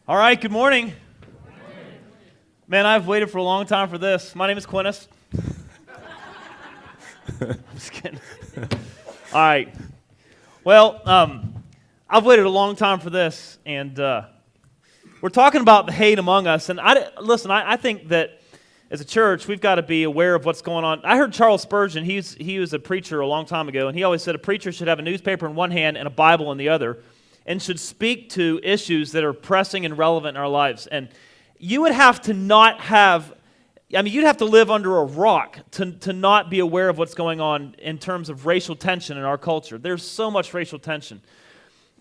All right, good morning. Man, I've waited for a long time for this. My name is Quinest. I'm just kidding. All right. Well, I've waited a long time for this, and we're talking about the hate among us. And I think that as a church, we've got to be aware of what's going on. I heard Charles Spurgeon. He was a preacher a long time ago, and he always said a preacher should have a newspaper in one hand and a Bible in the other, and should speak to issues that are pressing and relevant in our lives. And you would have to you'd have to live under a rock to not be aware of what's going on in terms of racial tension in our culture. There's so much racial tension.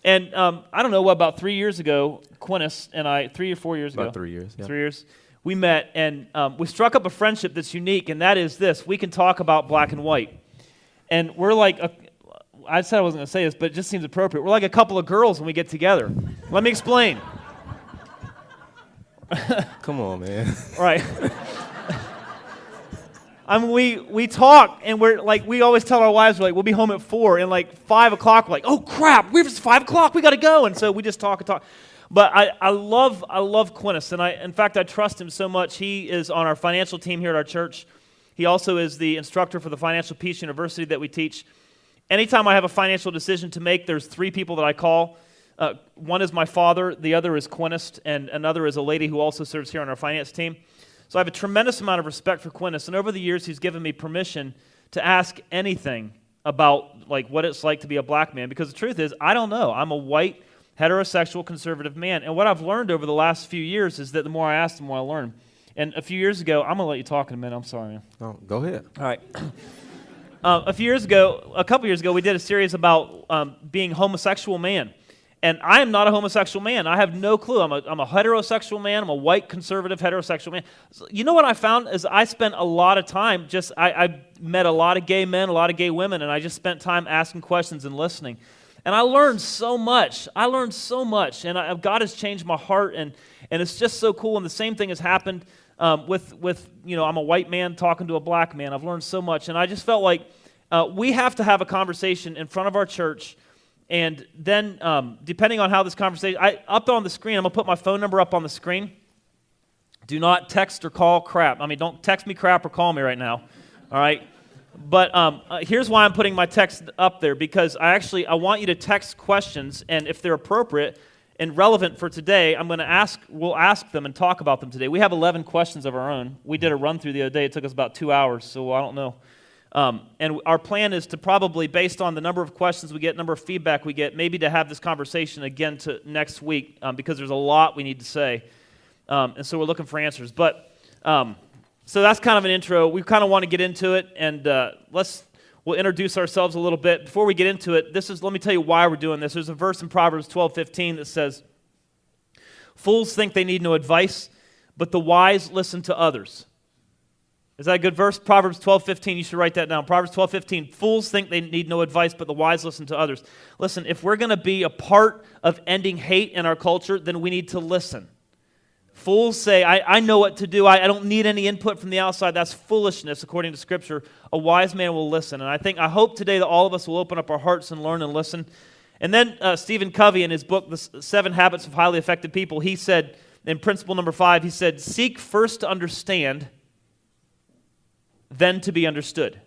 And I don't know, about 3 years ago, Quinest and I, 3 or 4 years ago. About 3 years, yeah. 3 years. We met, and we struck up a friendship that's unique, and that is this. We can talk about black and white. And we're like, I said I wasn't going to say this, but it just seems appropriate. We're like a couple of girls when we get together. Let me explain. Come on, man. Right. I mean, we talk, and we're like, we always tell our wives, we're like, we'll be home at 4, and like 5 o'clock, we're like, oh crap, it's 5 o'clock, we got to go. And so we just talk and talk. But I love Quinest, and in fact, I trust him so much. He is on our financial team here at our church. He also is the instructor for the Financial Peace University that we teach. Anytime I have a financial decision to make, there's 3 people that I call. One is my father, the other is Quinest, and another is a lady who also serves here on our finance team. So I have a tremendous amount of respect for Quinest, and over the years he's given me permission to ask anything about like what it's like to be a black man, because the truth is, I don't know. I'm a white, heterosexual, conservative man, and what I've learned over the last few years is that the more I ask, the more I learn. And a few years ago, I'm going to let you talk in a minute, I'm sorry, man. Oh, go ahead. All right. A couple years ago, we did a series about being a homosexual man. And I am not a homosexual man. I have no clue. I'm a heterosexual man. I'm a white, conservative, heterosexual man. So, you know what I found is I spent a lot of time I met a lot of gay men, a lot of gay women, and I just spent time asking questions and listening. And I learned so much. And God has changed my heart, and it's just so cool. And the same thing has happened with I'm a white man talking to a black man. I've learned so much, and I just felt like we have to have a conversation in front of our church, and then depending on how this conversation, up on the screen, I'm going to put my phone number up on the screen. Do not text or call crap. I mean, don't text me crap or call me right now, all right? But here's why I'm putting my text up there, because I want you to text questions, and if they're appropriate and relevant for today, we'll ask them and talk about them today. We have 11 questions of our own. We did a run-through the other day. It took us about 2 hours, so I don't know. And our plan is to probably, based on the number of questions we get, number of feedback we get, maybe to have this conversation again to next week, because there's a lot we need to say. And so we're looking for answers. But so that's kind of an intro. We kind of want to get into it, and we'll introduce ourselves a little bit. Before we get into it, let me tell you why we're doing this. There's a verse in Proverbs 12:15 that says, "Fools think they need no advice, but the wise listen to others." Is that a good verse? Proverbs 12:15, you should write that down. Proverbs 12:15, "Fools think they need no advice, but the wise listen to others." Listen, if we're going to be a part of ending hate in our culture, then we need to listen. Fools say, I know what to do. I don't need any input from the outside. That's foolishness, according to Scripture. A wise man will listen. And I hope today that all of us will open up our hearts and learn and listen. And then Stephen Covey, in his book, The 7 Habits of Highly Effective People, he said, in principle number 5, he said, "Seek first to understand, then to be understood."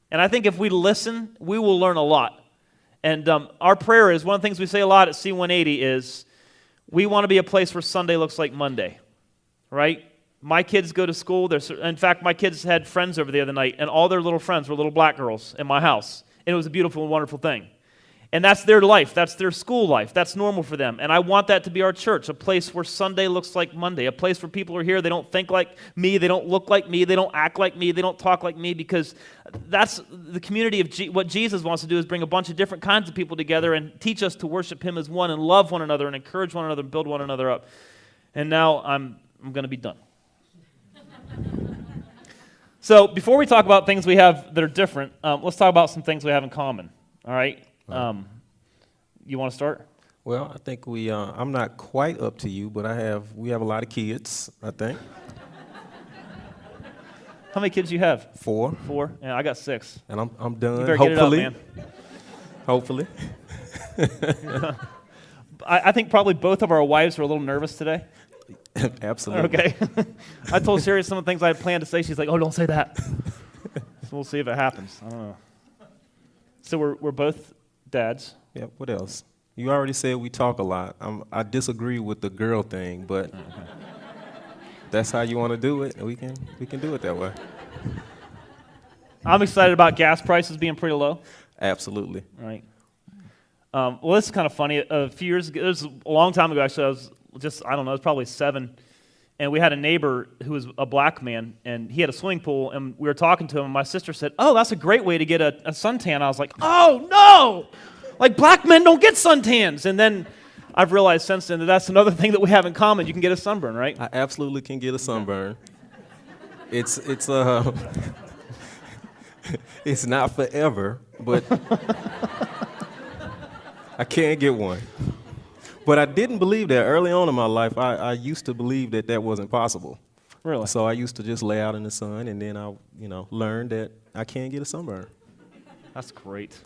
And I think if we listen, we will learn a lot. And our prayer is, one of the things we say a lot at C180 is, we want to be a place where Sunday looks like Monday, right? My kids go to school. In fact, my kids had friends over the other night, and all their little friends were little black girls in my house. And it was a beautiful and wonderful thing. And that's their life. That's their school life. That's normal for them. And I want that to be our church, a place where Sunday looks like Monday, a place where people are here. They don't think like me. They don't look like me. They don't act like me. They don't talk like me, because that's the community of what Jesus wants to do, is bring a bunch of different kinds of people together and teach us to worship Him as one and love one another and encourage one another and build one another up. And now I'm going to be done. So before we talk about things we have that are different, let's talk about some things we have in common, all right? You want to start? Well, I think I'm not quite up to you, but we have a lot of kids, I think. How many kids you have? 4. 4? Yeah, I got 6. And I'm done. You better Hopefully. get it up, man. Hopefully. I think probably both of our wives were a little nervous today. Absolutely. Okay. I told Sherry some of the things I had planned to say. She's like, "Oh, don't say that." So we'll see if it happens. I don't know. So we're both dads. Yeah. What else? You already said we talk a lot. I disagree with the girl thing, but that's how you want to do it. We can do it that way. I'm excited about gas prices being pretty low. Absolutely. Right. Well, this is kind of funny. A few years ago, it was a long time ago, actually. I was I don't know, it was probably 7. And we had a neighbor who was a black man, and he had a swimming pool, and we were talking to him, and my sister said, "Oh, that's a great way to get a suntan." I was like, "Oh, no! Like, black men don't get suntans." And then I've realized since then that that's another thing that we have in common. You can get a sunburn, right? I absolutely can get a sunburn. It's it's not forever, but I can get one. But I didn't believe that early on in my life. I used to believe that wasn't possible. Really? So I used to just lay out in the sun, and then I learned that I can get a sunburn. That's great.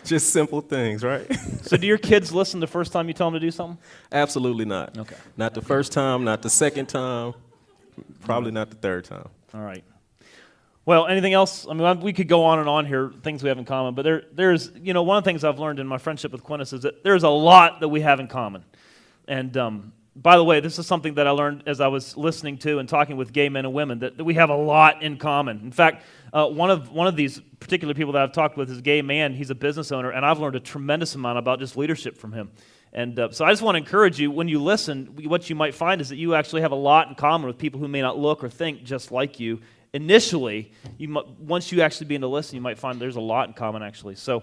Just simple things, right? So do your kids listen the first time you tell them to do something? Absolutely not. Okay. Not the first time, not the second time, probably not the third time. All right. Well, anything else? I mean, we could go on and on here, things we have in common, but there's, one of the things I've learned in my friendship with Quinest is that there's a lot that we have in common. And by the way, this is something that I learned as I was listening to and talking with gay men and women, that we have a lot in common. In fact, one of these particular people that I've talked with is a gay man. He's a business owner, and I've learned a tremendous amount about just leadership from him. And so I just want to encourage you, when you listen, what you might find is that you actually have a lot in common with people who may not look or think just like you. Initially, once you actually begin to listen, you might find there's a lot in common, actually. So,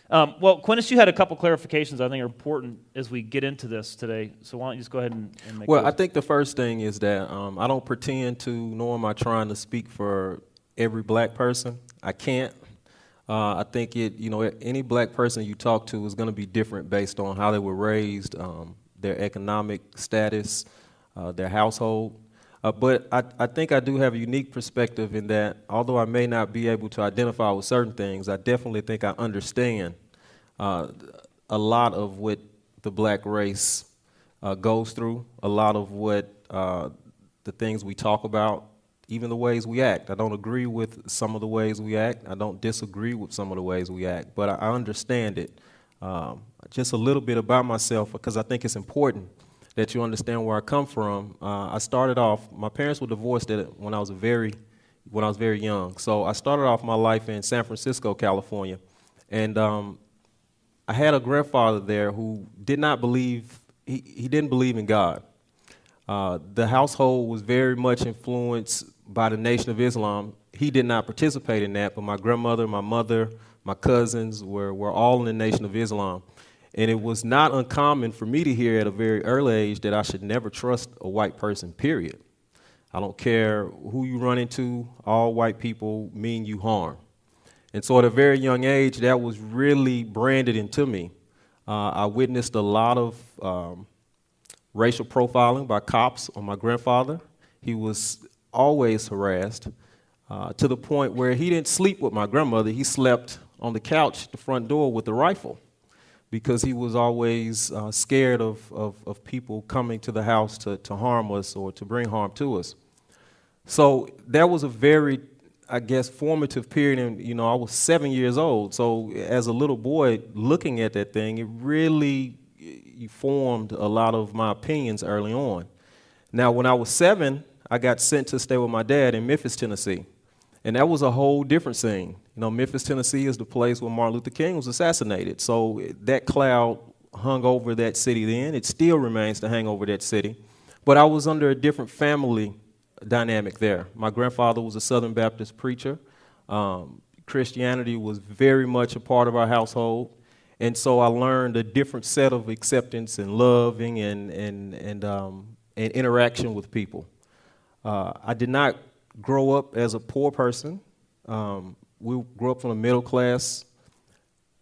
well, Quinest, you had a couple clarifications I think are important as we get into this today. So why don't you just go ahead and make Well, those. I think the first thing is that I don't pretend to, nor am I trying to speak for every black person. I can't. I think any black person you talk to is going to be different based on how they were raised, their economic status, their household. But I think I do have a unique perspective in that, although I may not be able to identify with certain things, I definitely think I understand a lot of what the black race goes through, a lot of what the things we talk about, even the ways we act. I don't agree with some of the ways we act. I don't disagree with some of the ways we act, but I understand it. Just a little bit about myself, because I think it's important that you understand where I come from. I started off, my parents were divorced when I was very young. So I started off my life in San Francisco, California. And I had a grandfather there who did not believe, he didn't believe in God. The household was very much influenced by the Nation of Islam. He did not participate in that, but my grandmother, my mother, my cousins were all in the Nation of Islam. And it was not uncommon for me to hear at a very early age that I should never trust a white person, period. I don't care who you run into, all white people mean you harm. And so at a very young age, that was really branded into me. I witnessed a lot of racial profiling by cops on my grandfather. He was always harassed to the point where he didn't sleep with my grandmother. He slept on the couch at the front door with a rifle, because he was always scared of people coming to the house to harm us or to bring harm to us. So that was a very, I guess, formative period. And, I was 7 years old. So as a little boy looking at that thing, it really formed a lot of my opinions early on. Now, when I was 7, I got sent to stay with my dad in Memphis, Tennessee. And that was a whole different scene. Memphis, Tennessee is the place where Martin Luther King was assassinated. So that cloud hung over that city then. It still remains to hang over that city. But I was under a different family dynamic there. My grandfather was a Southern Baptist preacher. Christianity was very much a part of our household. And so I learned a different set of acceptance and loving and interaction with people. I did not grow up as a poor person. We grew up from a middle class,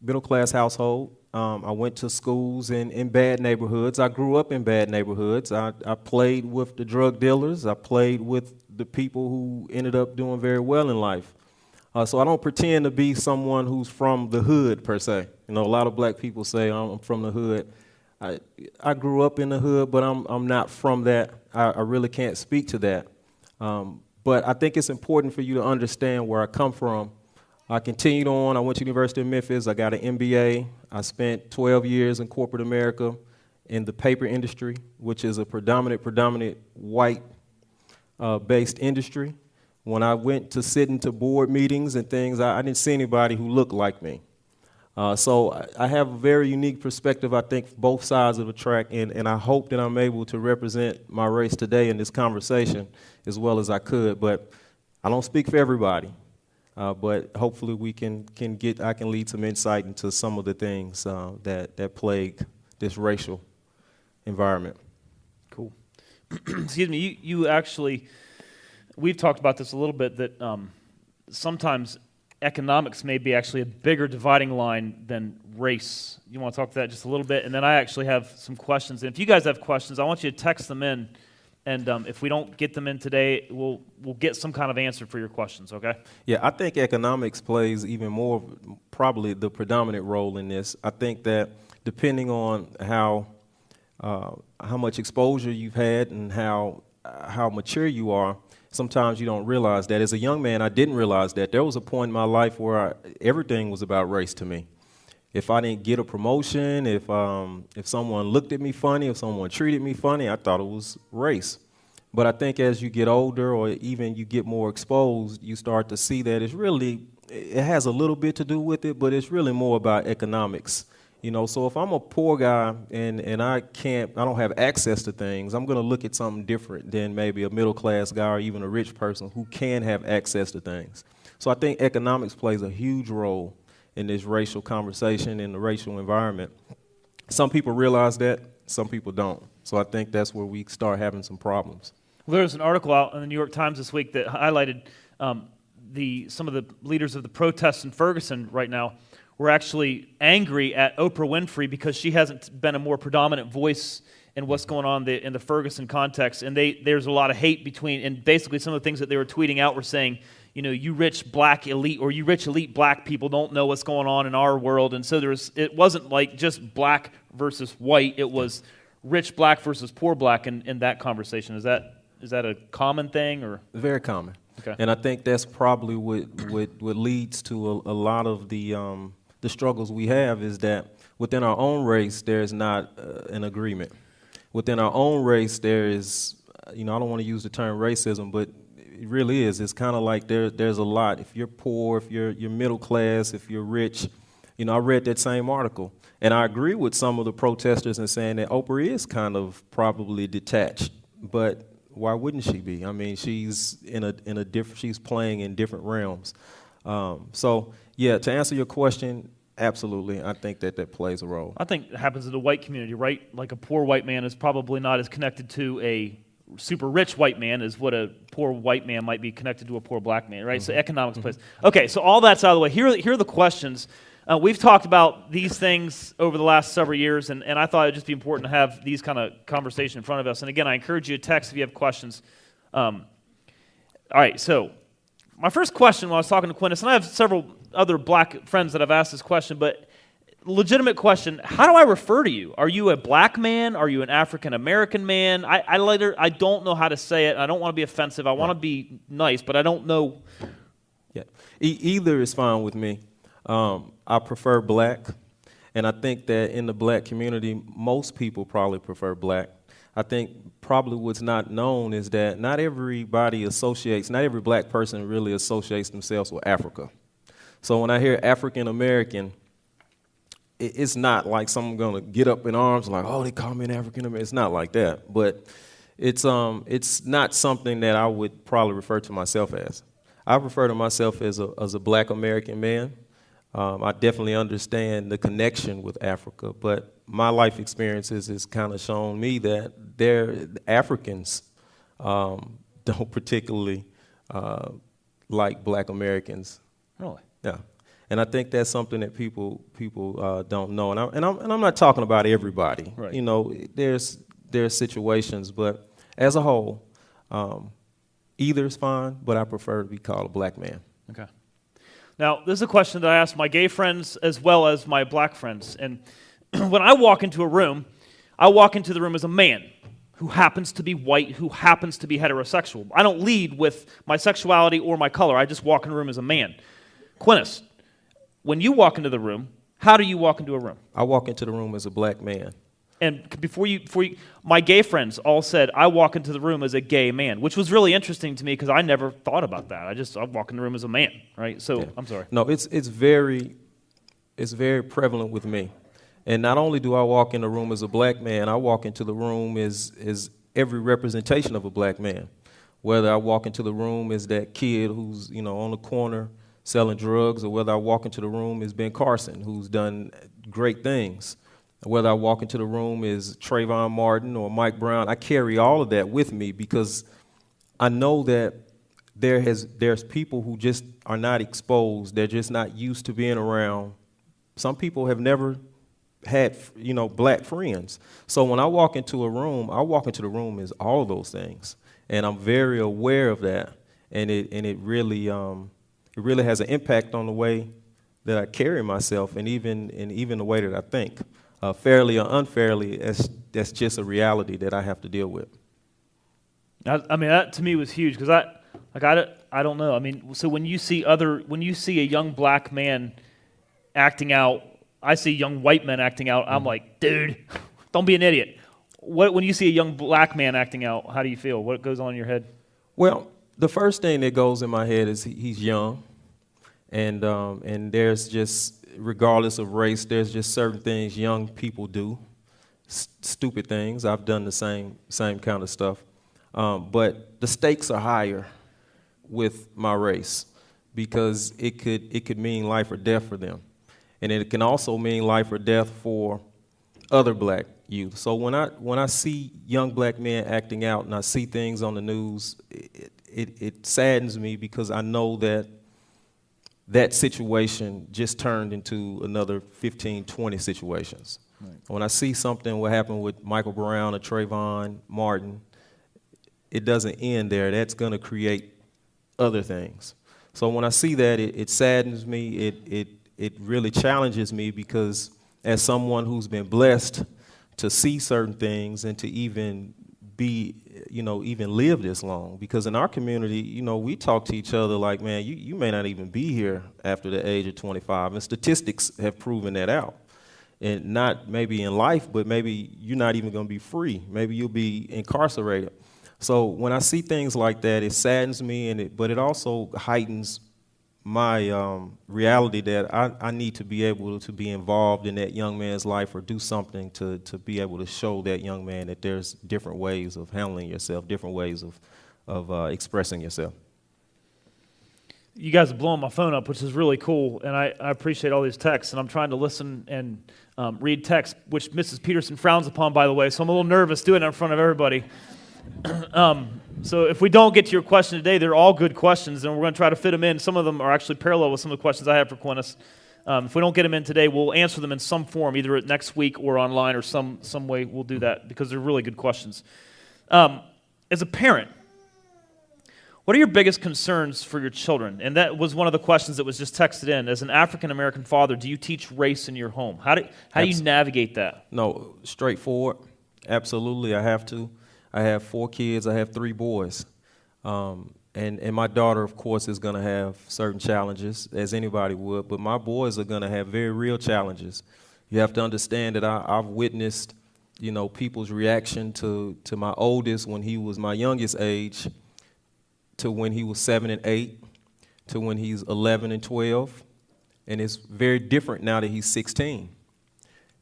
middle-class household. I went to schools in bad neighborhoods. I grew up in bad neighborhoods. I played with the drug dealers. I played with the people who ended up doing very well in life. So I don't pretend to be someone who's from the hood, per se. You know, a lot of black people say I'm from the hood. I grew up in the hood, but I'm not from that. I really can't speak to that. But I think it's important for you to understand where I come from. I continued on. I went to University of Memphis. I got an MBA. I spent 12 years in corporate America in the paper industry, which is a predominant white based industry. When I went to sit into board meetings and things, I didn't see anybody who looked like me. So I have a very unique perspective, I think, both sides of the track, and I hope that I'm able to represent my race today in this conversation as well as I could. But I don't speak for everybody, but hopefully I can lead some insight into some of the things that plague this racial environment. Cool. Excuse me, you actually, we've talked about this a little bit, that sometimes economics may be actually a bigger dividing line than race. You want to talk to that just a little bit? And then I actually have some questions. And if you guys have questions, I want you to text them in. And if we don't get them in today, we'll get some kind of answer for your questions, okay? Yeah, I think economics plays even more, probably the predominant role in this. I think that depending on how much exposure you've had and how mature you are, sometimes you don't realize that. As a young man, I didn't realize that. There was a point in my life where everything was about race to me. If I didn't get a promotion, if someone looked at me funny, if someone treated me funny, I thought it was race. But I think as you get older or even you get more exposed, you start to see that it has a little bit to do with it, but it's really more about economics. You know, so if I'm a poor guy and I don't have access to things, I'm going to look at something different than maybe a middle-class guy or even a rich person who can have access to things. So I think economics plays a huge role in this racial conversation, in the racial environment. Some people realize that, some people don't. So I think that's where we start having some problems. Well, there's an article out in the New York Times this week that highlighted some of the leaders of the protests in Ferguson right now were actually angry at Oprah Winfrey because she hasn't been a more predominant voice in what's going on in the Ferguson context. And there's a lot of hate between, and basically some of the things that they were tweeting out were saying, you know, you rich black elite or you rich elite black people don't know what's going on in our world. And so it wasn't like just black versus white. It was rich black versus poor black in that conversation. Is that a common thing or? Very common. Okay. And I think that's probably what leads to a lot of the struggles we have is that within our own race, there's not an agreement. Within our own race, there is, I don't want to use the term racism, but it really is. It's kind of like there's a lot. If you're poor, if you're middle class, if you're rich, I read that same article. And I agree with some of the protesters in saying that Oprah is kind of probably detached, but why wouldn't she be? I mean, she's she's playing in different realms. So yeah, to answer your question, absolutely, I think that plays a role. I think it happens in the white community, right? Like a poor white man is probably not as connected to a super rich white man as what a poor white man might be connected to a poor black man, right? Mm-hmm. So economics plays. Okay, so all that's out of the way. Here are the questions. We've talked about these things over the last several years, and I thought it would just be important to have these kind of conversation in front of us. And again, I encourage you to text if you have questions. All right, so my first question when I was talking to Quinest, and I have several other black friends that I've asked this question, but legitimate question, how do I refer to you? Are you a black man? Are you an African-American man? I don't know how to say it. I don't want to be offensive. I want to be nice, but I don't know. Yeah, either is fine with me. I prefer black, and I think that in the black community, most people probably prefer black. I think probably what's not known is that not every black person really associates themselves with Africa. So when I hear African American, it's not like someone gonna get up in arms like, oh, they call me an African American. It's not like that, but it's not something that I would probably refer to myself as. I refer to myself as a black American man. I definitely understand the connection with Africa, but my life experiences has kind of shown me that Africans don't particularly like black Americans. Really? Yeah. And I think that's something that people don't know. And I'm not talking about everybody. Right. You know, there's situations, but as a whole, either is fine. But I prefer to be called a black man. Okay. Now, this is a question that I ask my gay friends as well as my black friends. And when I walk into a room, I walk into the room as a man who happens to be white, who happens to be heterosexual. I don't lead with my sexuality or my color. I just walk in the room as a man. Quinest, when you walk into the room, how do you walk into a room? I walk into the room as a black man. And before you, my gay friends all said, I walk into the room as a gay man, which was really interesting to me because I never thought about that. I walk in the room as a man, right? So, yeah. I'm sorry. No, it's very prevalent with me. And not only do I walk in the room as a black man, I walk into the room as every representation of a black man. Whether I walk into the room as that kid who's, you know, on the corner selling drugs, or whether I walk into the room as Ben Carson, who's done great things. Whether I walk into the room as Trayvon Martin or Mike Brown, I carry all of that with me because I know that there's people who just are not exposed. They're just not used to being around. Some people have never had, you know, black friends. So when I walk into a room, I walk into the room as all of those things, and I'm very aware of that. And it really has an impact on the way that I carry myself, and even the way that I think. Fairly or unfairly, that's just a reality that I have to deal with. I mean, that to me was huge because I don't know. I mean, so when you see a young black man acting out, I see young white men acting out. I'm like, dude, don't be an idiot. When you see a young black man acting out, how do you feel? What goes on in your head? Well, the first thing that goes in my head is he's young, and there's just, regardless of race, there's just certain things young people do, stupid things. I've done the same kind of stuff, but the stakes are higher with my race because it could mean life or death for them, and it can also mean life or death for other black youth. So when I see young black men acting out and I see things on the news, it saddens me because I know that situation just turned into another 15, 20 situations. Right. When I see something, what happened with Michael Brown or Trayvon Martin, it doesn't end there. That's going to create other things. So when I see that, it saddens me. It really challenges me because as someone who's been blessed to see certain things and to even be, you know, even live this long, because in our community, you know, we talk to each other like, man, you may not even be here after the age of 25, and statistics have proven that out. And not maybe in life, but maybe you're not even going to be free. Maybe you'll be incarcerated. So when I see things like that, it saddens me, but it also heightens my reality that I need to be able to be involved in that young man's life or do something to be able to show that young man that there's different ways of handling yourself, different ways of expressing yourself. You guys are blowing my phone up, which is really cool, and I appreciate all these texts, and I'm trying to listen and read text, which Mrs. Peterson frowns upon, by the way, so I'm a little nervous doing it in front of everybody. So if we don't get to your question today, they're all good questions, and we're going to try to fit them in. Some of them are actually parallel with some of the questions I have for Quinest. If we don't get them in today, we'll answer them in some form, either next week or online or some way we'll do that because they're really good questions. As a parent, what are your biggest concerns for your children? And that was one of the questions that was just texted in. As an African-American father, do you teach race in your home? How do you navigate that? No, straightforward. Absolutely, I have to. I have 4 kids. I have 3 boys. And my daughter, of course, is going to have certain challenges, as anybody would. But my boys are going to have very real challenges. You have to understand that I've witnessed, you know, people's reaction to my oldest when he was my youngest age, to when he was 7 and 8, to when he's 11 and 12. And it's very different now that he's 16.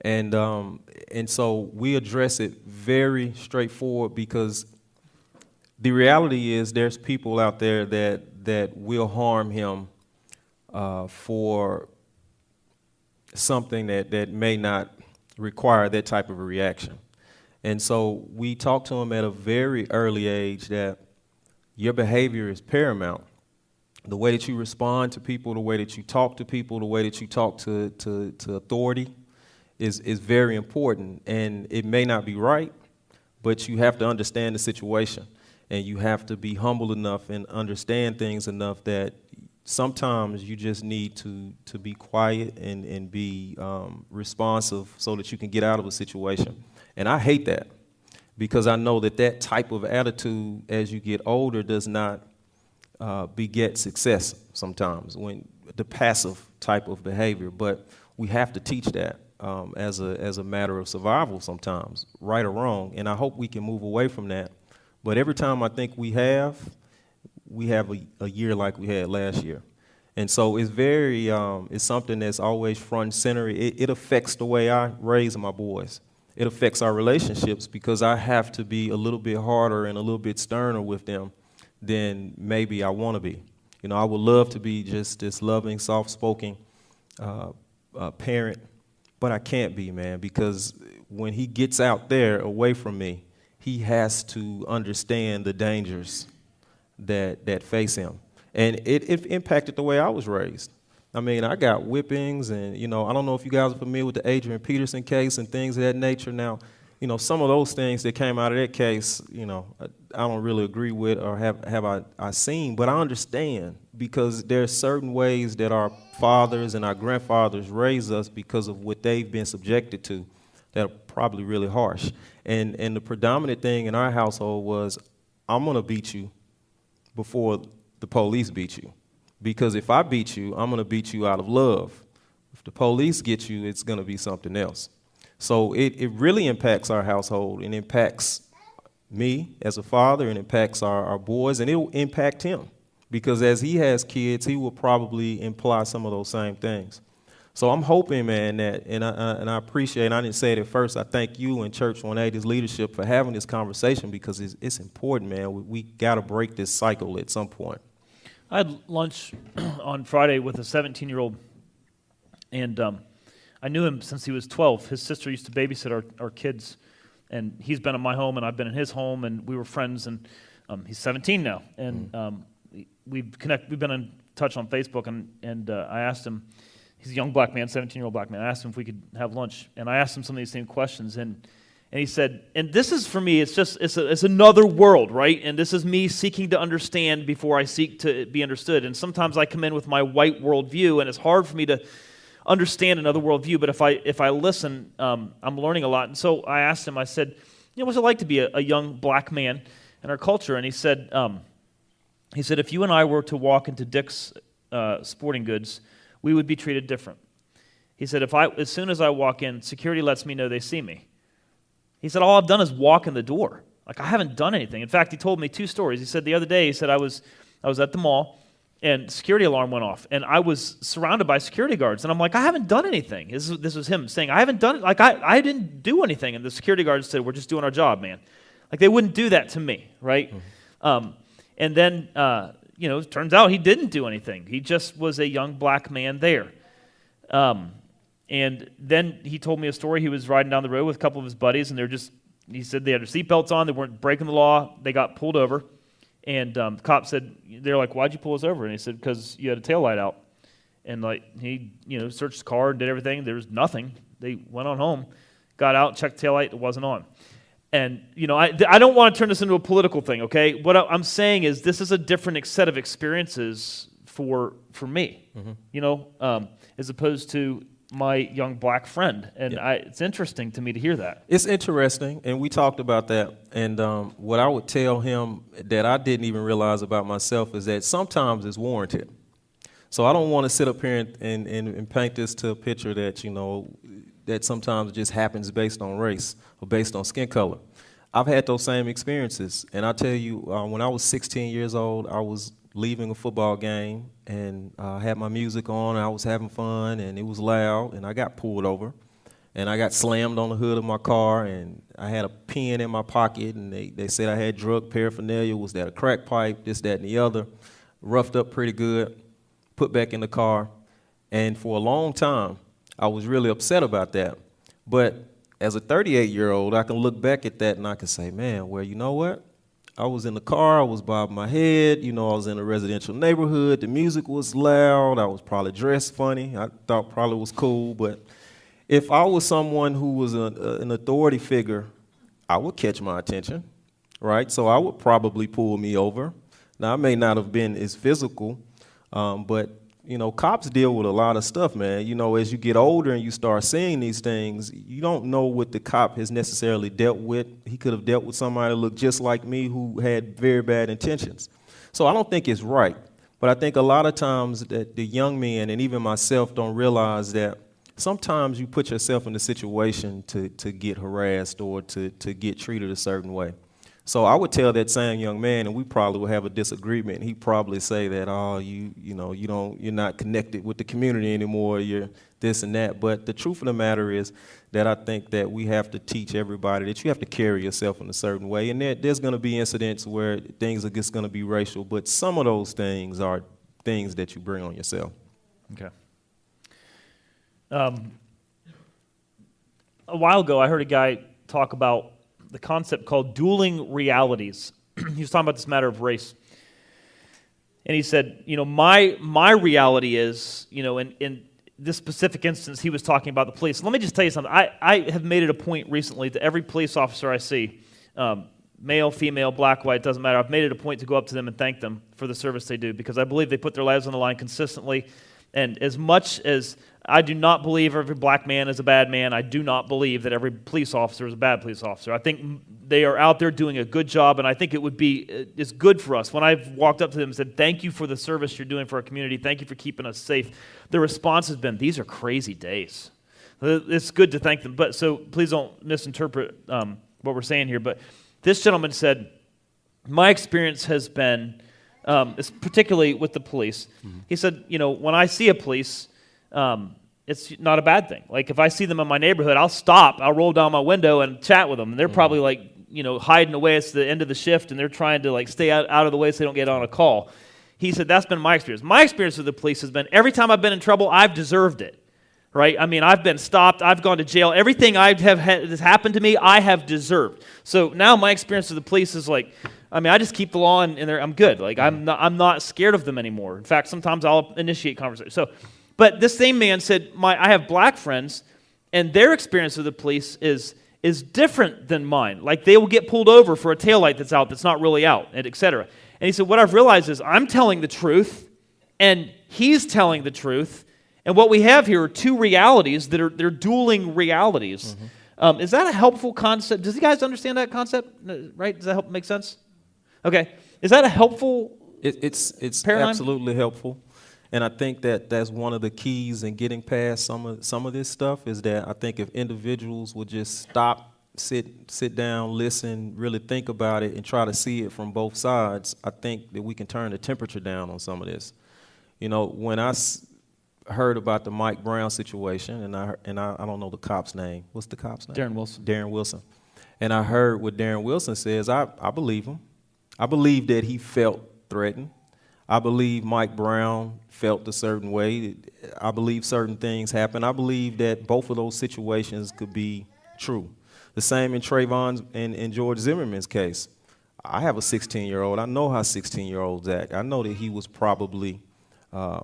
And so we address it very straightforward because the reality is there's people out there that will harm him for something that may not require that type of a reaction. And so we talk to him at a very early age that your behavior is paramount. the way that you respond to people, the way that you talk to people, the way that you talk to authority is very important. And it may not be right, but you have to understand the situation. And you have to be humble enough and understand things enough that sometimes you just need to be quiet and be responsive so that you can get out of a situation. And I hate that because I know that type of attitude as you get older does not beget success sometimes, when the passive type of behavior. But we have to teach that as a matter of survival sometimes, right or wrong. And I hope we can move away from that. But every time I think we have a year like we had last year. And so it's very, it's something that's always front and center. It affects the way I raise my boys. It affects our relationships because I have to be a little bit harder and a little bit sterner with them than maybe I want to be. You know, I would love to be just this loving, soft-spoken parent, but I can't be, man, because when he gets out there away from me, he has to understand the dangers that face him. And it impacted the way I was raised. I mean, I got whippings, and, you know, I don't know if you guys are familiar with the Adrian Peterson case and things of that nature. Now, you know, some of those things that came out of that case, you know, I don't really agree with or have I seen, but I understand because there are certain ways that our fathers and our grandfathers raise us because of what they've been subjected to that are probably really harsh. And the predominant thing in our household was, I'm going to beat you before the police beat you. Because if I beat you, I'm going to beat you out of love. If the police get you, it's going to be something else. So it really impacts our household and impacts me as a father and impacts our boys, and it will impact him. Because as he has kids, he will probably imply some of those same things. So I'm hoping, man, that, and I appreciate, and I didn't say it at first, I thank you and Church 180's leadership for having this conversation because it's important, man. We got to break this cycle at some point. I had lunch on Friday with a 17-year-old, and I knew him since he was 12. His sister used to babysit our kids, and he's been in my home, and I've been in his home, and we were friends, and he's 17 now. And we've been in touch on Facebook, and I asked him, he's a young black man, 17-year-old black man. I asked him if we could have lunch, and I asked him some of these same questions, and he said, and this is for me, it's another world, right? And this is me seeking to understand before I seek to be understood. And sometimes I come in with my white worldview, and it's hard for me to understand another worldview. But if I listen, I'm learning a lot. And so I asked him, I said, you know, what's it like to be a young black man in our culture? And he said, if you and I were to walk into Dick's Sporting Goods, we would be treated different. He said, as soon as I walk in, security lets me know they see me. He said, all I've done is walk in the door. Like, I haven't done anything. In fact, he told me 2 stories. He said the other day, I was at the mall, and security alarm went off, and I was surrounded by security guards. And I'm like, I haven't done anything. This was him saying, I haven't done it. Like, I didn't do anything. And the security guards said, we're just doing our job, man. Like, they wouldn't do that to me, right? Mm-hmm. And then, it turns out he didn't do anything. He just was a young black man there. And then he told me a story. He was riding down the road with a couple of his buddies, and he said they had their seatbelts on. They weren't breaking the law. They got pulled over. And the cop said, they're like, why'd you pull us over? And he said, because you had a taillight out. And he searched the car and did everything. There was nothing. They went on home, got out, checked the taillight. It wasn't on. And, I don't want to turn this into a political thing, okay? What I'm saying is this is a different set of experiences for me, mm-hmm. As opposed to my young black friend. And yeah. It's interesting to me to hear that. It's interesting, and we talked about that. And what I would tell him that I didn't even realize about myself is that sometimes it's warranted. So I don't want to sit up here and paint this to a picture that, that sometimes just happens based on race or based on skin color. I've had those same experiences. And I tell you, when I was 16 years old, I was leaving a football game, and I had my music on, and I was having fun, and it was loud, and I got pulled over, and I got slammed on the hood of my car, and I had a pen in my pocket, and they said I had drug paraphernalia. Was that a crack pipe, this, that, and the other? Roughed up pretty good, put back in the car, and for a long time, I was really upset about that. But as a 38-year-old, I can look back at that, and I can say, man, well, you know what? I was in the car, I was bobbing my head, I was in a residential neighborhood, the music was loud, I was probably dressed funny, I thought probably was cool, but if I was someone who was an authority figure, I would catch my attention, right? So I would probably pull me over. Now, I may not have been as physical, but, cops deal with a lot of stuff, man. As you get older and you start seeing these things, you don't know what the cop has necessarily dealt with. He could have dealt with somebody that looked just like me who had very bad intentions. So I don't think it's right. But I think a lot of times that the young men and even myself don't realize that sometimes you put yourself in a situation to get harassed or to get treated a certain way. So I would tell that same young man, and we probably would have a disagreement. He'd probably say that, you're not connected with the community anymore. You're this and that. But the truth of the matter is that I think that we have to teach everybody that you have to carry yourself in a certain way. And there's going to be incidents where things are just going to be racial, but some of those things are things that you bring on yourself. Okay. A while ago, I heard a guy talk about the concept called dueling realities. He was talking about this matter of race. And he said, my reality is, in this specific instance, he was talking about the police. Let me just tell you something. I have made it a point recently to every police officer I see, male, female, black, white, doesn't matter. I've made it a point to go up to them and thank them for the service they do because I believe they put their lives on the line consistently. And as much as I do not believe every black man is a bad man, I do not believe that every police officer is a bad police officer. I think they are out there doing a good job, and I think it's good for us. When I've walked up to them and said, thank you for the service you're doing for our community, thank you for keeping us safe, the response has been, these are crazy days. It's good to thank them, but so please don't misinterpret what we're saying here. But this gentleman said, my experience has been, particularly with the police, he said, when I see a police, it's not a bad thing. Like if I see them in my neighborhood, I'll stop, I'll roll down my window and chat with them. And they're probably like, hiding away. It's the end of the shift and they're trying to like stay out of the way so they don't get on a call. He said, that's been my experience. My experience with the police has been every time I've been in trouble, I've deserved it. Right? I mean, I've been stopped, I've gone to jail. Everything that's happened to me, I have deserved. So now my experience with the police is like, I just keep the law and I'm good. Like I'm not scared of them anymore. In fact, sometimes I'll initiate conversation. So, but this same man said, I have black friends, and their experience with the police is different than mine. Like they will get pulled over for a taillight that's out that's not really out, and et cetera. And he said, what I've realized is I'm telling the truth, and he's telling the truth, and what we have here are two realities they're dueling realities. Mm-hmm. Is that a helpful concept? Does you guys understand that concept? Right? Does that help make sense? Okay. Is that a helpful It's paradigm? Absolutely helpful. And I think that that's one of the keys in getting past some of this stuff is that I think if individuals would just stop, sit down, listen, really think about it, and try to see it from both sides, I think that we can turn the temperature down on some of this. When I heard about the Mike Brown situation, and I don't know the cop's name. What's the cop's name? Darren Wilson. And I heard what Darren Wilson says. I believe him. I believe that he felt threatened. I believe Mike Brown felt a certain way. I believe certain things happened. I believe that both of those situations could be true. The same in Trayvon's and George Zimmerman's case. I have a 16-year-old. I know how 16-year-olds act. I know that he was probably a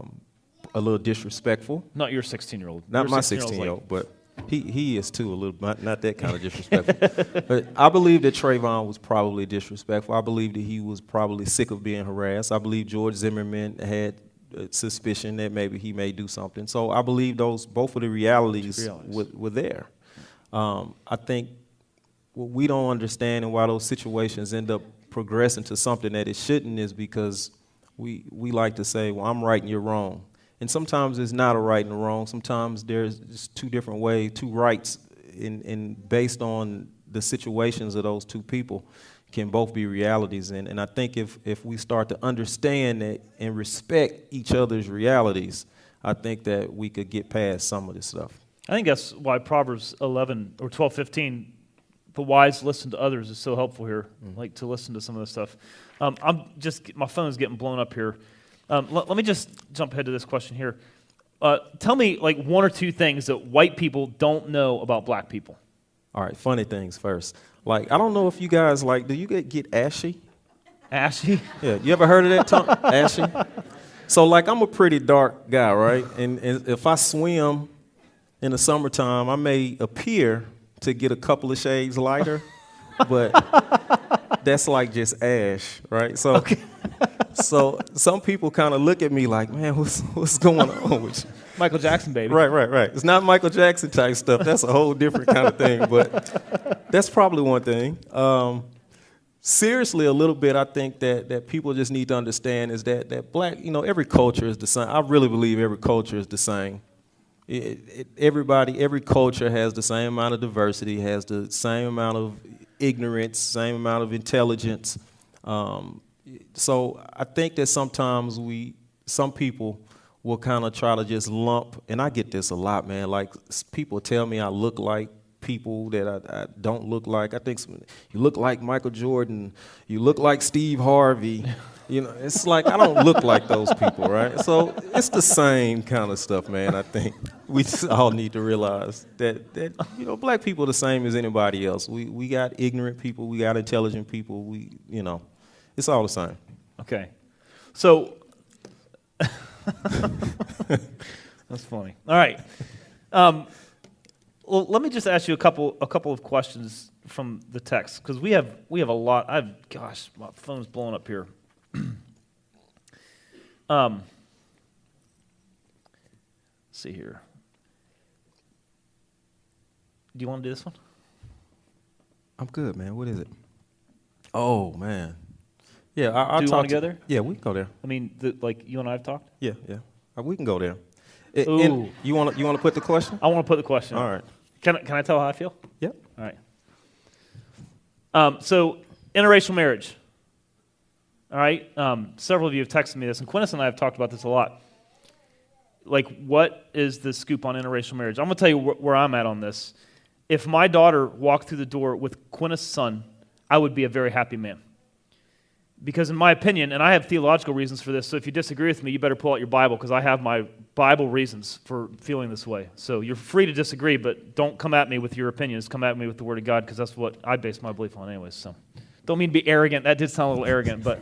little disrespectful. Not your 16-year-old. Not my 16-year-old, but he is too, a little, not that kind of disrespectful. But I believe that Trayvon was probably disrespectful. I believe that he was probably sick of being harassed. I believe George Zimmerman had suspicion that maybe he may do something. So I believe both of the realities were there. I think what we don't understand and why those situations end up progressing to something that it shouldn't is because we like to say, well, I'm right and you're wrong. And sometimes it's not a right and a wrong. Sometimes there's just two different ways, two rights, in based on the situations of those two people can both be realities. And I think if we start to understand that and respect each other's realities, I think that we could get past some of this stuff. I think that's why Proverbs 11 or 12:15, the wise listen to others, is so helpful here. Like to listen to some of this stuff. My phone's getting blown up here. Let me just jump ahead to this question here. Tell me like one or two things that white people don't know about black people. All right, funny things first. Like, I don't know if you guys, do you get ashy? Ashy? Yeah, you ever heard of that term, ashy? So, like, I'm a pretty dark guy, right? And if I swim in the summertime, I may appear to get a couple of shades lighter, but that's like just ash, right? So, Okay. so some people kind of look at me like, man, what's going on with you? Michael Jackson, baby. Right. It's not Michael Jackson type stuff. That's a whole different kind of thing, but that's probably one thing. Seriously, a little bit, I think that people just need to understand is that black, every culture is the same. I really believe every culture is the same. Every culture has the same amount of diversity, has the same amount of ignorance, same amount of intelligence. So I think that sometimes some people will kind of try to just lump, and I get this a lot, man. Like, people tell me I look like people that I don't look like. I think you look like Michael Jordan, you look like Steve Harvey. It's like I don't look like those people, right? So it's the same kind of stuff, man. I think we just all need to realize that black people are the same as anybody else. We got ignorant people, we got intelligent people. It's all the same. Okay. So that's funny. All right. Well, let me just ask you a couple of questions from the text, because we have a lot. Gosh, my phone's blowing up here. Let's see here. Do you want to do this one? I'm good, man. What is it? Oh, man. Yeah, I'll do you talk want to go there? Yeah, we can go there. I mean, like you and I have talked. Yeah. We can go there. Ooh. You want to put the question? I want to put the question. All right. Can I tell how I feel? Yep. All right. So, interracial marriage. All right. Several of you have texted me this, and Quinest and I have talked about this a lot. Like, what is the scoop on interracial marriage? I'm going to tell you where I'm at on this. If my daughter walked through the door with Quinest's son, I would be a very happy man. Because in my opinion, and I have theological reasons for this, so if you disagree with me, you better pull out your Bible, because I have my Bible reasons for feeling this way. So you're free to disagree, but don't come at me with your opinions. Come at me with the Word of God, because that's what I base my belief on anyways. So don't mean to be arrogant. That did sound a little arrogant, but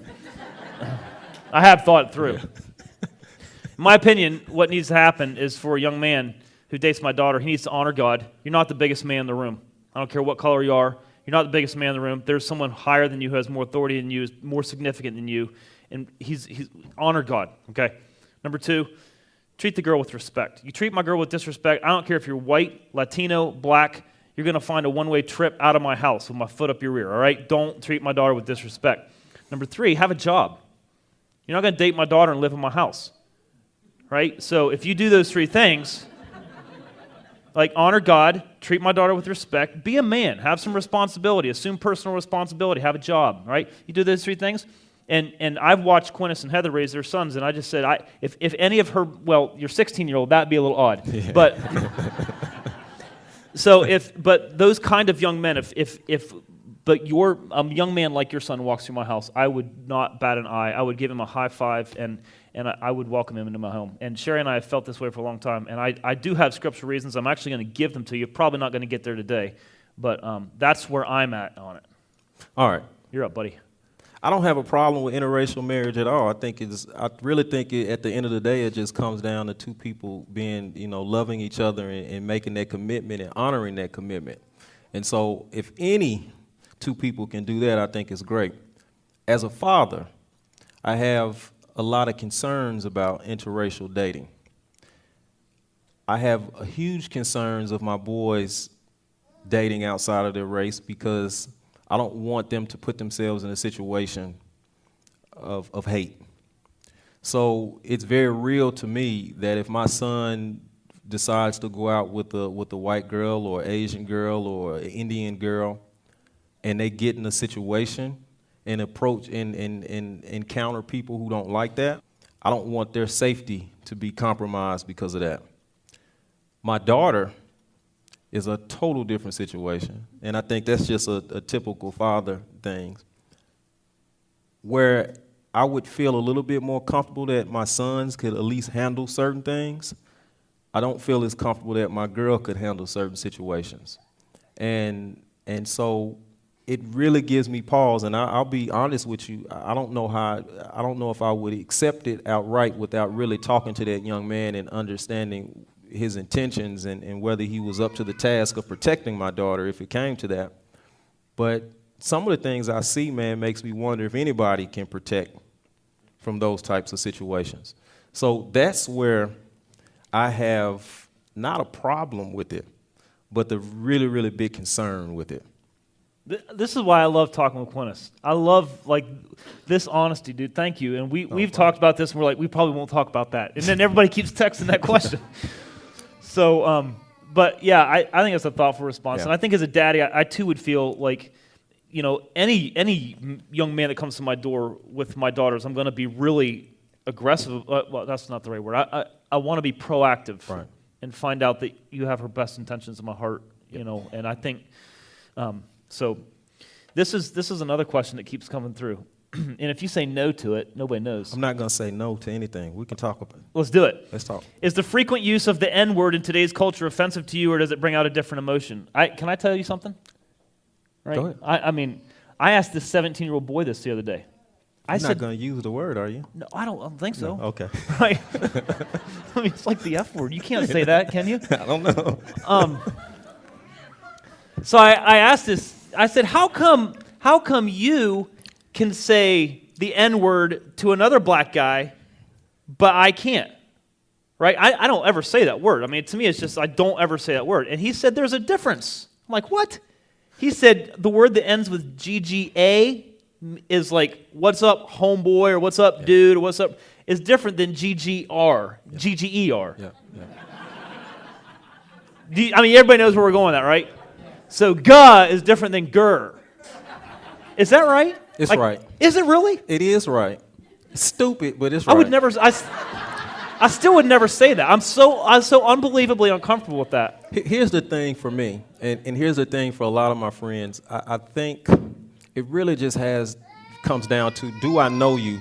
I have thought it through. In my opinion, what needs to happen is for a young man who dates my daughter, he needs to honor God. You're not the biggest man in the room. I don't care what color you are. You're not the biggest man in the room. There's someone higher than you who has more authority than you, is more significant than you, and he's honor God, okay? Number 2, treat the girl with respect. You treat my girl with disrespect, I don't care if you're white, Latino, black, you're going to find a one-way trip out of my house with my foot up your rear, all right? Don't treat my daughter with disrespect. Number 3, have a job. You're not going to date my daughter and live in my house, right? So if you do those 3 things, like honor God, treat my daughter with respect, be a man, have some responsibility, assume personal responsibility, have a job, right? You do those 3 things, and I've watched Quinest and Heather raise their sons, and I just said, if any of her, well, your 16-year-old, that'd be a little odd, yeah. But but those kind of young men, but your young man like your son walks through my house, I would not bat an eye. I would give him a high five, and I would welcome him into my home. And Sherry and I have felt this way for a long time, and I do have scriptural reasons. I'm actually going to give them to you. Probably not going to get there today, but that's where I'm at on it. All right. You're up, buddy. I don't have a problem with interracial marriage at all. I really think at the end of the day, it just comes down to 2 people being, loving each other and making that commitment and honoring that commitment. And so if any 2 people can do that, I think it's great. As a father, I have a lot of concerns about interracial dating. I have huge concerns of my boys dating outside of their race, because I don't want them to put themselves in a situation of hate. So it's very real to me that if my son decides to go out with a white girl or Asian girl or an Indian girl, and they get in a situation and approach and encounter people who don't like that, I don't want their safety to be compromised because of that. My daughter is a total different situation, and I think that's just a typical father thing, where I would feel a little bit more comfortable that my sons could at least handle certain things. I don't feel as comfortable that my girl could handle certain situations. And so it really gives me pause, and I'll be honest with you. I don't know if I would accept it outright without really talking to that young man and understanding his intentions and whether he was up to the task of protecting my daughter if it came to that. But some of the things I see, man, makes me wonder if anybody can protect from those types of situations. So that's where I have not a problem with it, but the really, really big concern with it. This is why I love talking with Quinest. I love like this honesty, dude. Thank you. And we've talked about this, and we're like, we probably won't talk about that. And then everybody keeps texting that question. So, but yeah, I think it's a thoughtful response. Yeah. And I think as a daddy, I too would feel like, you know, any young man that comes to my door with my daughters, I'm going to be really aggressive. Well, that's not the right word. I want to be proactive, Right. and find out that you have her best intentions in my heart, you know. And I think. So this is another question that keeps coming through. And if you say no to it, nobody knows. I'm not going to say no to anything. We can talk about it. Let's do it. Let's talk. Is the frequent use of the N-word in today's culture offensive to you, or does it bring out a different emotion? Can I tell you something? Right? Go ahead. I mean, I asked this 17-year-old boy this the other day. You're not going to use the word, are you? No, I don't think so. No, okay. Right? I mean, it's like the F word. You can't say that, can you? I don't know. So I asked this. I said, how come you can say the N-word to another black guy, but I can't? Right? I don't ever say that word. I mean, to me, it's just I don't ever say that word. And he said, there's a difference. I'm like, what? He said the word that ends with GGA is like, what's up, homeboy, or what's up, dude, or what's up, is different than GGR, GGER. Yeah. I mean, everybody knows where we're going with that, right? So, "ga" is different than "gur." Is that right? It's right. Is it really? It is right. It's stupid, but it's right. I would never. I still would never say that. I'm so unbelievably uncomfortable with that. Here's the thing for me, and here's the thing for a lot of my friends. I think it really just comes down to, do I know you,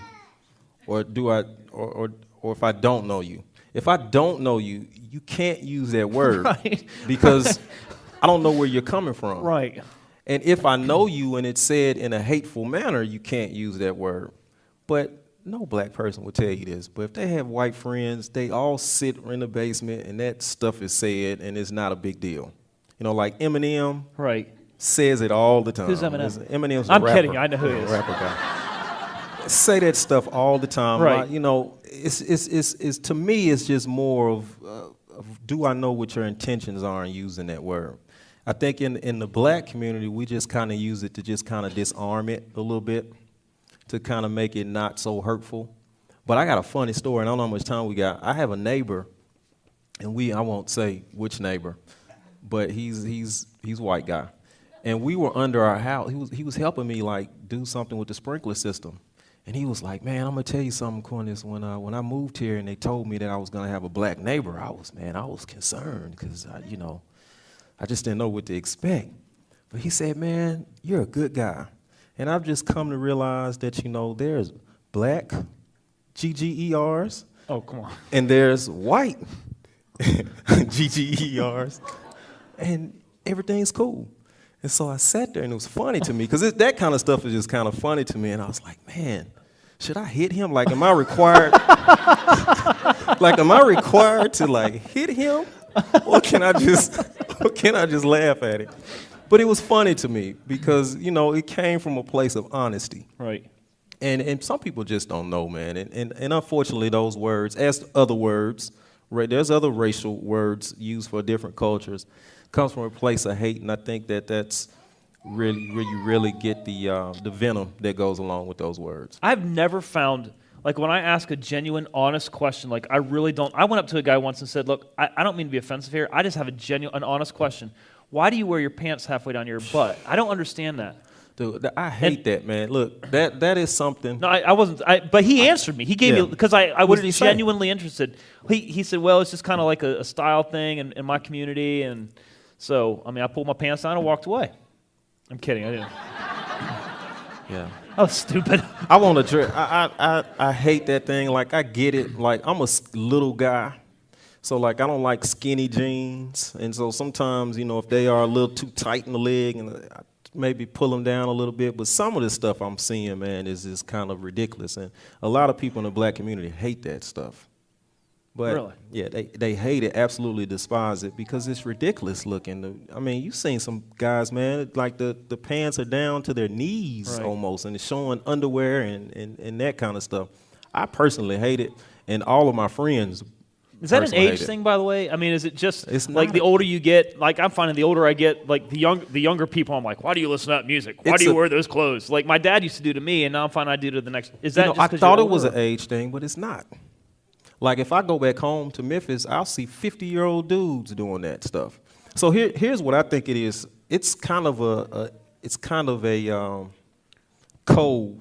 or if I don't know you. If I don't know you, you can't use that word, Right. because I don't know where you're coming from. Right. And if I know you and it's said in a hateful manner, you can't use that word. But no black person will tell you this. But if they have white friends, they all sit in the basement and that stuff is said and it's not a big deal. You know, like Eminem Right. says it all the time. Who's Eminem? Eminem's a I'm rapper. kidding you. I know who he is. Rapper guy. Say that stuff all the time. Right. You know, it's to me, it's just more of do I know what your intentions are in using that word? I think in the black community, we just kind of use it to just kind of disarm it a little bit, to kind of make it not so hurtful. But I got a funny story, and I don't know how much time we got. I have a neighbor, and I won't say which neighbor, but he's white guy. And we were under our house. He was helping me like do something with the sprinkler system. And he was like, man, I'm gonna tell you something, Quinest. When I moved here and they told me that I was gonna have a black neighbor, I was concerned because I just didn't know what to expect. But he said, man, you're a good guy. And I've just come to realize that, there's black GGERs. Oh, come on. And there's white GGERs. And everything's cool. And so I sat there, and it was funny to me, because that kind of stuff is just kind of funny to me. And I was like, man, should I hit him? Like, am I required? To hit him? Or can I just laugh at it? But it was funny to me because, it came from a place of honesty. Right. And some people just don't know, man. And unfortunately, those words, as other words, right, there's other racial words used for different cultures, comes from a place of hate. And I think that's really, where you really get the venom that goes along with those words. I've never found, like, when I ask a genuine, honest question, like, I really don't. I went up to a guy once and said, look, I don't mean to be offensive here. I just have an honest question. Why do you wear your pants halfway down your butt? I don't understand that. Dude, I hate that, man. Look, that is something. No, I wasn't. But he answered me. He gave me, because I was did he say? genuinely interested. He said, well, it's just kind of like a style thing in my community. And so, I pulled my pants down and walked away. I'm kidding. I didn't. Yeah. Oh, stupid. I want to dress. I hate that thing. Like, I get it. Like, I'm a little guy. So, like, I don't like skinny jeans. And so sometimes, if they are a little too tight in the leg, and maybe pull them down a little bit, but some of the stuff I'm seeing, man, is just kind of ridiculous. And a lot of people in the black community hate that stuff. But Really? yeah, they hate it, absolutely despise it because it's ridiculous looking. I mean, you've seen some guys, man, like the pants are down to their knees Right. almost, and it's showing underwear and that kind of stuff. I personally hate it, and all of my friends. Is that an personally hate age it. thing, by the way? I mean, is it just It's like not the a- older you get? Like I'm finding the older I get, like the younger people, I'm like, why do you listen to that music? Why It's do you a- wear those clothes? Like my dad used to do to me, and now I'm finding I do to the next. Is that just I 'cause thought you're it was older? an age thing, but it's not. Like if I go back home to Memphis, I'll see 50-year-old dudes doing that stuff. So here's what I think it is. It's kind of a code,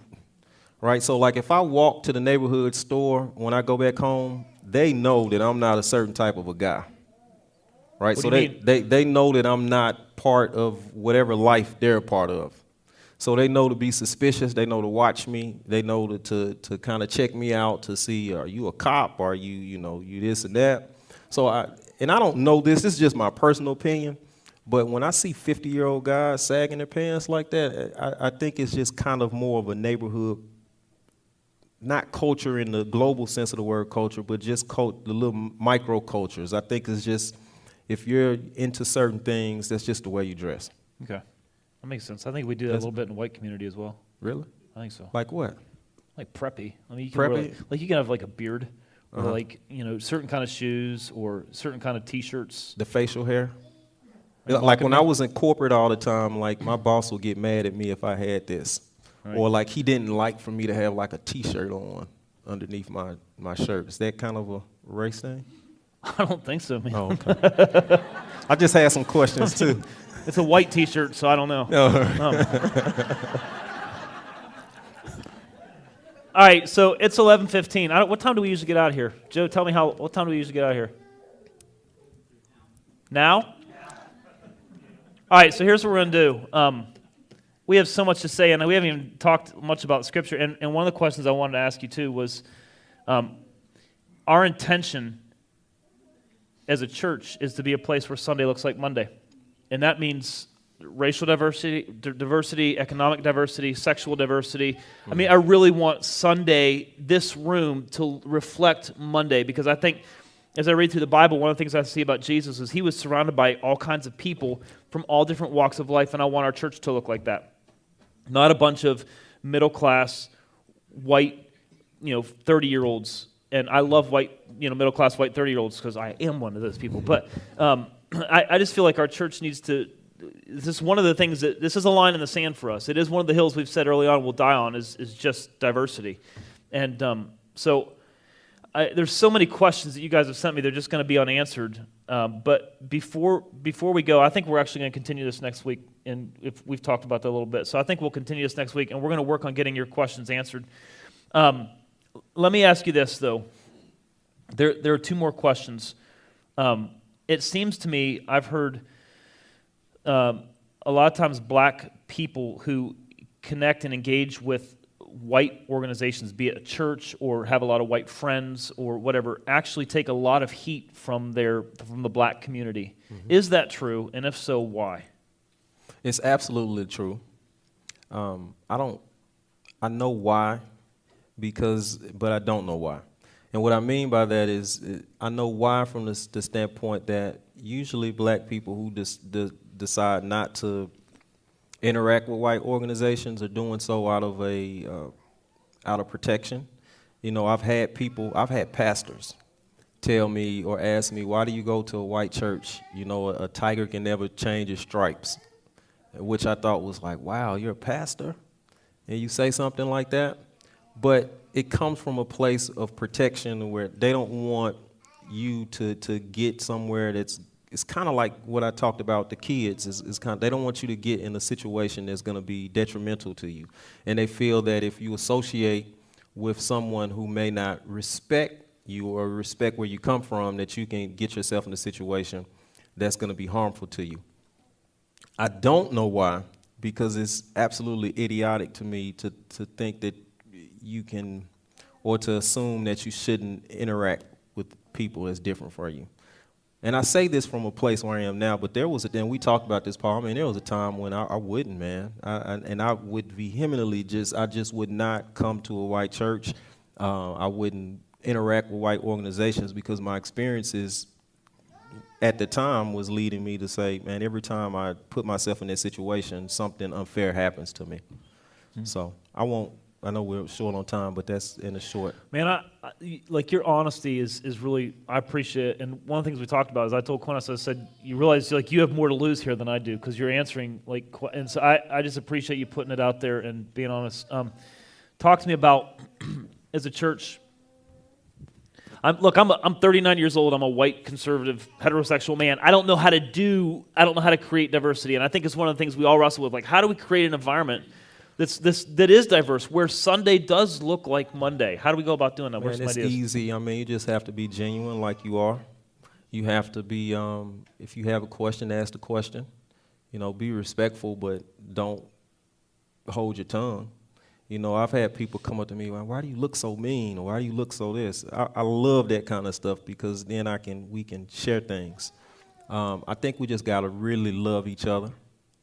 right? So like if I walk to the neighborhood store when I go back home, they know that I'm not a certain type of a guy, right? What So do you mean? they know that I'm not part of whatever life they're a part of. So they know to be suspicious. They know to watch me. They know to kind of check me out to see, are you a cop? Are you, you this and that? So I don't know this. This is just my personal opinion. But when I see 50-year-old guys sagging their pants like that, I think it's just kind of more of a neighborhood, not culture in the global sense of the word culture, but just the little micro cultures. I think it's just, if you're into certain things, that's just the way you dress. Okay, that makes sense. I think we do that a little bit in the white community as well. Really? I think so. Like what? Like preppy. I mean, you can Preppy? you can have like a beard, or Uh-huh. like certain kind of shoes, or certain kind of T-shirts. The facial hair? Are you Like mocking when me? I was in corporate all the time, like my boss would get mad at me if I had this. Right. Or like he didn't like for me to have like a T-shirt on underneath my shirt. Is that kind of a race thing? I don't think so, man. Oh, okay. I just had some questions too. It's a white T-shirt, so I don't know. All right, so it's 11:15. What time do we usually get out of here? Joe, tell me what time do we usually get out of here? Now? All right, so here's what we're going to do. We have so much to say, and we haven't even talked much about Scripture. And one of the questions I wanted to ask you, too, was our intention as a church is to be a place where Sunday looks like Monday. And that means racial diversity, economic diversity, sexual diversity. I mean, I really want Sunday, this room, to reflect Monday, because I think as I read through the Bible, one of the things I see about Jesus is he was surrounded by all kinds of people from all different walks of life, and I want our church to look like that. Not a bunch of middle-class, white, 30-year-olds. And I love white, middle-class white 30-year-olds because I am one of those people. But I just feel like our church needs to. This is one of the things this is a line in the sand for us. It is one of the hills we've said early on we'll die on is just diversity. And there's so many questions that you guys have sent me. They're just going to be unanswered. But before we go, I think we're actually going to continue this next week. And if we've talked about that a little bit. So I think we'll continue this next week, and we're going to work on getting your questions answered. Let me ask you this, though. There are two more questions. It seems to me I've heard a lot of times black people who connect and engage with white organizations, be it a church or have a lot of white friends or whatever, actually take a lot of heat from the black community. Mm-hmm. Is that true? And if so, why? It's absolutely true. I know why, but I don't know why. And what I mean by that is I know why from the standpoint that usually black people who decide not to interact with white organizations are doing so out of protection. I've had pastors tell me or ask me, why do you go to a white church? A tiger can never change its stripes, which I thought was like, wow, you're a pastor and you say something like that? But it comes from a place of protection where they don't want you to get somewhere it's kind of like what I talked about the kids. They don't want you to get in a situation that's going to be detrimental to you. And they feel that if you associate with someone who may not respect you or respect where you come from, that you can get yourself in a situation that's going to be harmful to you. I don't know why, because it's absolutely idiotic to me to think that you can, or to assume that you shouldn't interact with people that's different from you. And I say this from a place where I am now, but there was we talked about this, Paul. I mean, there was a time when I wouldn't, man. And I would vehemently I just would not come to a white church. I wouldn't interact with white organizations because my experiences at the time was leading me to say, man, every time I put myself in that situation, something unfair happens to me. So I know we're short on time, but that's in a short. Man, I like your honesty is really, I appreciate it. And one of the things we talked about is I told Quinest, I said, you realize like you have more to lose here than I do because you're answering and so I just appreciate you putting it out there and being honest. Talk to me about as a church. I'm 39 years old. I'm a white, conservative, heterosexual man. I don't know how to create diversity. And I think it's one of the things we all wrestle with. Like, how do we create an environment that is diverse, where Sunday does look like Monday? How do we go about doing that? Man, it's easy. I mean, you just have to be genuine like you are. You have to be, if you have a question, ask the question. You know, be respectful, but don't hold your tongue. You know, I've had people come up to me, why do you look so mean? Or why do you look so this? I love that kind of stuff because then we can share things. I think we just got to really love each other.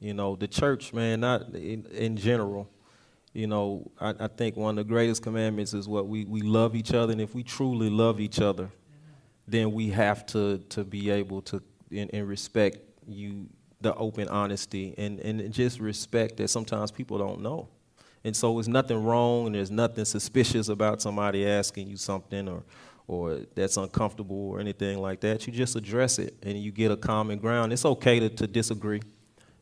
You know, the church, man, not in general, you know, I think one of the greatest commandments is what we love each other. And if we truly love each other, then we have to be able to and respect the open honesty and just respect that sometimes people don't know. And so there's nothing wrong and there's nothing suspicious about somebody asking you something or that's uncomfortable or anything like that. You just address it and you get a common ground. It's okay to disagree.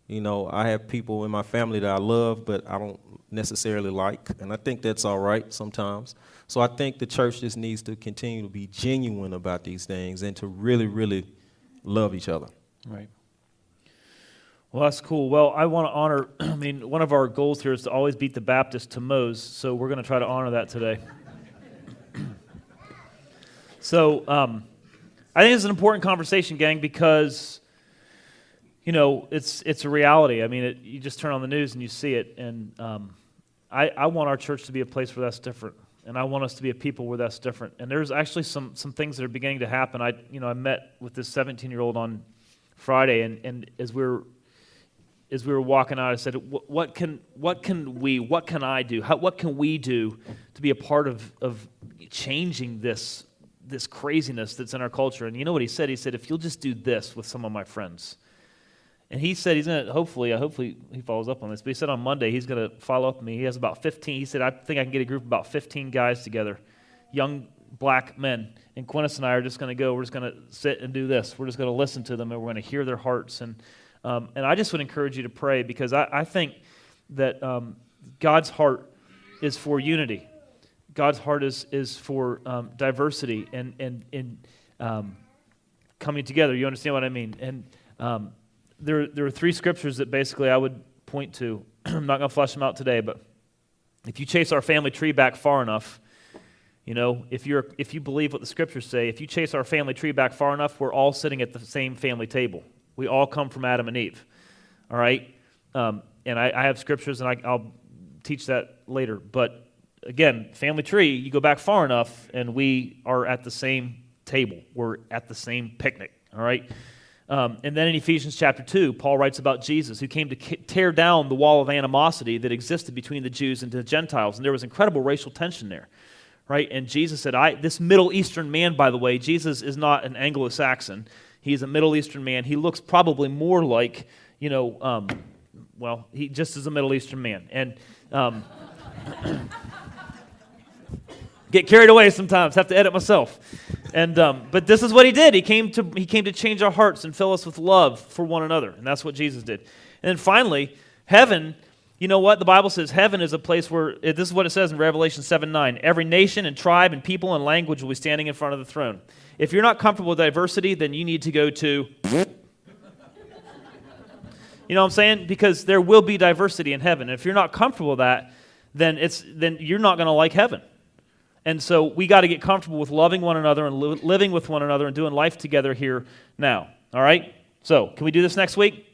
You know, I have people in my family that I love, but I don't necessarily like, and I think that's all right sometimes. So I think the church just needs to continue to be genuine about these things and to really, really love each other. Right. Well, that's cool. Well, I want to honor, one of our goals here is to always beat the Baptist to Mose, so we're going to try to honor that today. So I think it's an important conversation, gang, because you know, it's a reality. I mean, you just turn on the news and you see it. And I want our church to be a place where that's different. And I want us to be a people where that's different. And there's actually some things that are beginning to happen. I met with this 17-year-old on Friday, and as we were walking out, I said, what can I do? What can we do to be a part of changing this craziness that's in our culture? And you know what he said? He said, if you'll just do this with some of my friends. And he said he's going to, hopefully he follows up on this, but he said on Monday he's going to follow up with me. He has about 15. He said, I think I can get a group of about 15 guys together, young black men. And Quinest and I are just going to go. We're just going to sit and do this. We're just going to listen to them, and we're going to hear their hearts. And I just would encourage you to pray, because I think that God's heart is for unity. God's heart is for diversity and coming together. You understand what I mean? And there are three scriptures that basically I would point to. I'm not going to flesh them out today, but if you chase our family tree back far enough, you know, if you believe what the scriptures say, if you chase our family tree back far enough, we're all sitting at the same family table. We all come from Adam and Eve, all right? And I have scriptures, and I'll teach that later. But again, family tree, you go back far enough, and we are at the same table. We're at the same picnic, all right? And then in Ephesians chapter 2, Paul writes about Jesus, who came to tear down the wall of animosity that existed between the Jews and the Gentiles. And there was incredible racial tension there, right? And Jesus said, this Middle Eastern man, by the way, Jesus is not an Anglo-Saxon. He's a Middle Eastern man. He looks probably more like, he just is a Middle Eastern man. And get carried away sometimes, have to edit myself. And but this is what he did. He came to change our hearts and fill us with love for one another. And that's what Jesus did. And then finally, heaven, you know what? The Bible says heaven is a place where, this is what it says in Revelation 7:9. Every nation and tribe and people and language will be standing in front of the throne. If you're not comfortable with diversity, then you need to go to... You know what I'm saying? Because there will be diversity in heaven. And if you're not comfortable with that, then you're not going to like heaven. And so we got to get comfortable with loving one another and living with one another and doing life together here now. All right? So, can we do this next week?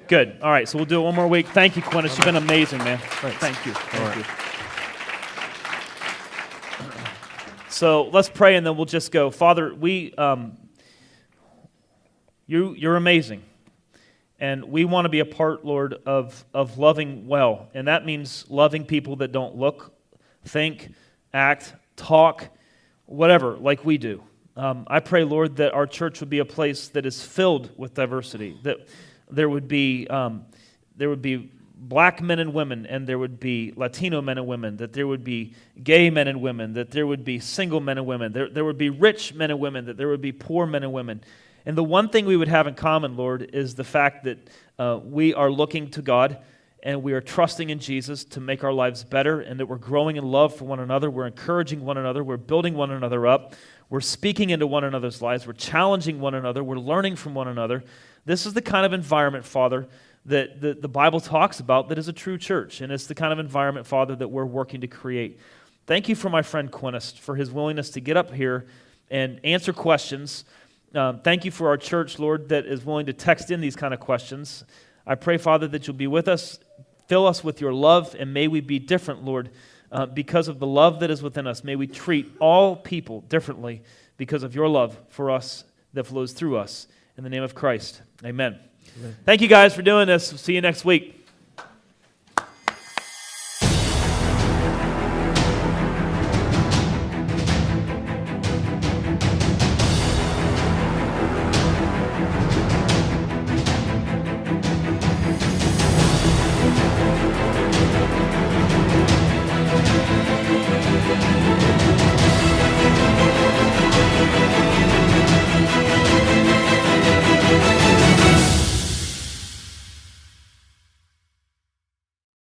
Good. All right, so we'll do it one more week. Thank you, Quinest. You've been amazing, man. Thanks. Thank you. Thank you. So let's pray, and then we'll just go. Father, You're amazing. And we want to be a part, Lord, of loving well. And that means loving people that don't look, think, act, talk, whatever, like we do. I pray, Lord, that our church would be a place that is filled with diversity, that there would be black men and women, and there would be Latino men and women, that there would be gay men and women, that there would be single men and women, there would be rich men and women, that there would be poor men and women. And the one thing we would have in common, Lord, is the fact that we are looking to God and we are trusting in Jesus to make our lives better, and that we're growing in love for one another, we're encouraging one another, we're building one another up, we're speaking into one another's lives, we're challenging one another, we're learning from one another. This is the kind of environment, Father, that the Bible talks about that is a true church, and it's the kind of environment, Father, that we're working to create. Thank you for my friend Quinest, for his willingness to get up here and answer questions. Thank you for our church, Lord, that is willing to text in these kind of questions. I pray, Father, that you'll be with us, fill us with your love, and may we be different, Lord, because of the love that is within us. May we treat all people differently because of your love for us that flows through us. In the name of Christ, amen. Thank you guys for doing this. See you next week.